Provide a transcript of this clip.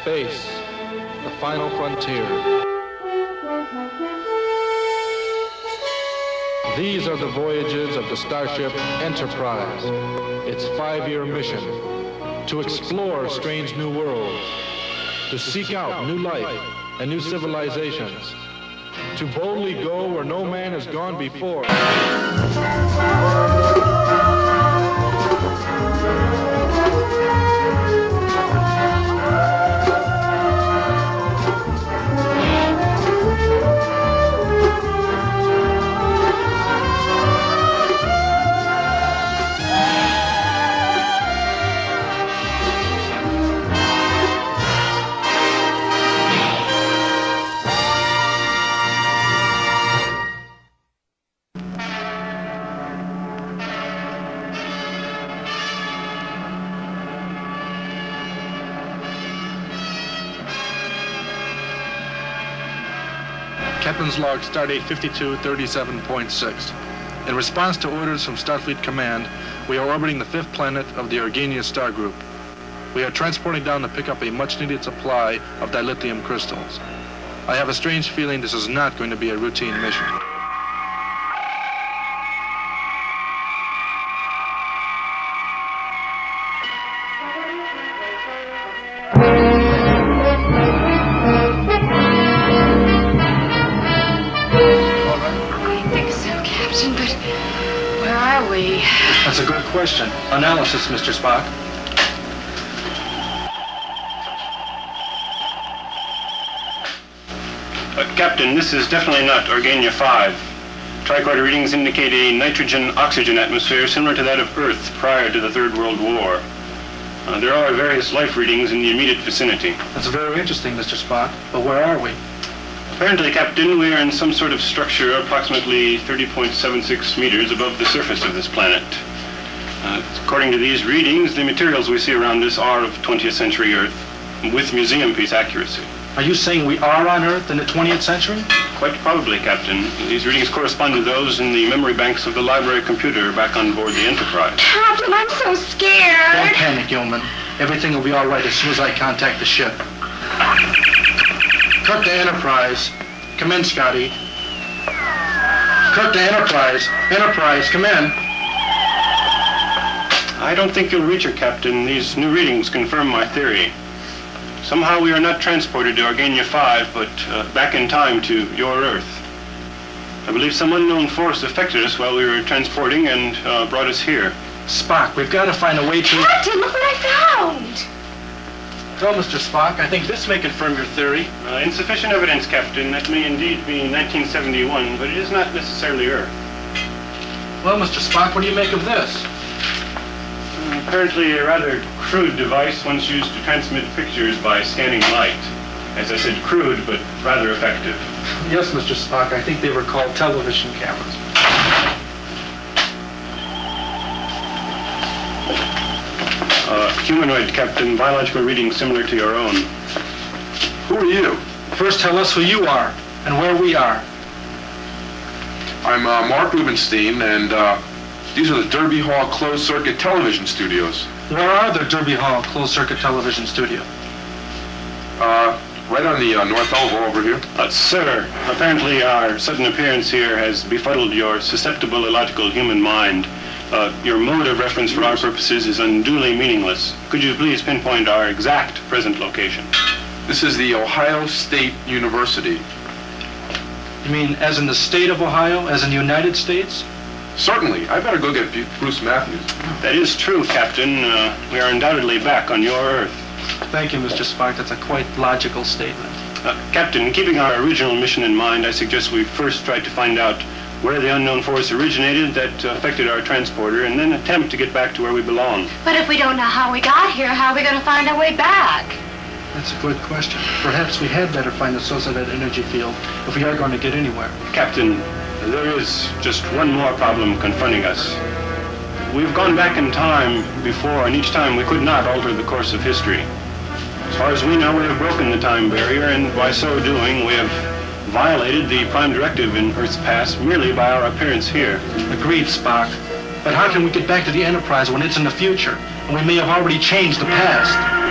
Space, the final frontier. These are the voyages of the starship Enterprise. Its 5-year mission: to explore strange new worlds, to seek out new life and new civilizations, to boldly go where no man has gone before. Captain's log, stardate 5237.6. In response to orders from Starfleet Command, we are orbiting the 5th planet of the Organia star group. We are transporting down to pick up a much-needed supply of dilithium crystals. I have a strange feeling this is not going to be a routine mission. That's a good question. Analysis, Mr. Spock. Captain, this is definitely not Organia 5. Tricorder readings indicate a nitrogen-oxygen atmosphere similar to that of Earth prior to the Third World War. There are various life readings in the immediate vicinity. That's very interesting, Mr. Spock. But where are we? Apparently, Captain, we are in some sort of structure approximately 30.76 meters above the surface of this planet. According to these readings, the materials we see around us are of 20th century Earth, with museum piece accuracy. Are you saying we are on Earth in the 20th century? Quite probably, Captain. These readings correspond to those in the memory banks of the library computer back on board the Enterprise. Captain, I'm so scared. Don't panic, Yeoman. Everything will be all right as soon as I contact the ship. Kirk to Enterprise. Come in, Scotty. Kirk to Enterprise. Enterprise, come in. I don't think you'll reach her, Captain. These new readings confirm my theory. Somehow we are not transported to Organia 5, but back in time to your Earth. I believe some unknown force affected us while we were transporting and brought us here. Spock, we've got to find a way to... Captain, look what I found! Well, Mr. Spock, I think this may confirm your theory. Insufficient evidence, Captain. That may indeed be 1971, but it is not necessarily Earth. Well, Mr. Spock, what do you make of this? Apparently a rather crude device once used to transmit pictures by scanning light. As I said, crude, but rather effective. Yes, Mr. Spock, I think they were called television cameras. Humanoid, Captain. Biological readings similar to your own. Who are you? First tell us who you are and where we are. I'm Mark Rubenstein, and these are the Derby Hall closed-circuit television studios. Where are the Derby Hall closed-circuit television studios? Right on the North Oval over here. Sir, apparently our sudden appearance here has befuddled your susceptible, illogical human mind. Your mode of reference for our purposes is unduly meaningless. Could you please pinpoint our exact present location? This is the Ohio State University. You mean as in the state of Ohio, as in the United States? Certainly. I better go get Bruce Matthews. That is true, Captain. We are undoubtedly back on your Earth. Thank you, Mr. Spock. That's a quite logical statement. Captain, keeping our original mission in mind, I suggest we first try to find out where the unknown force originated that affected our transporter, and then attempt to get back to where we belong. But if we don't know how we got here, how are we going to find our way back? That's a good question. Perhaps we had better find the source of that energy field if we are going to get anywhere. Captain, there is just one more problem confronting us. We've gone back in time before, and each time we could not alter the course of history. As far as we know, we have broken the time barrier, and by so doing, we have violated the prime directive in Earth's past merely by our appearance here. Agreed, Spock. But how can we get back to the Enterprise when it's in the future, and we may have already changed the past?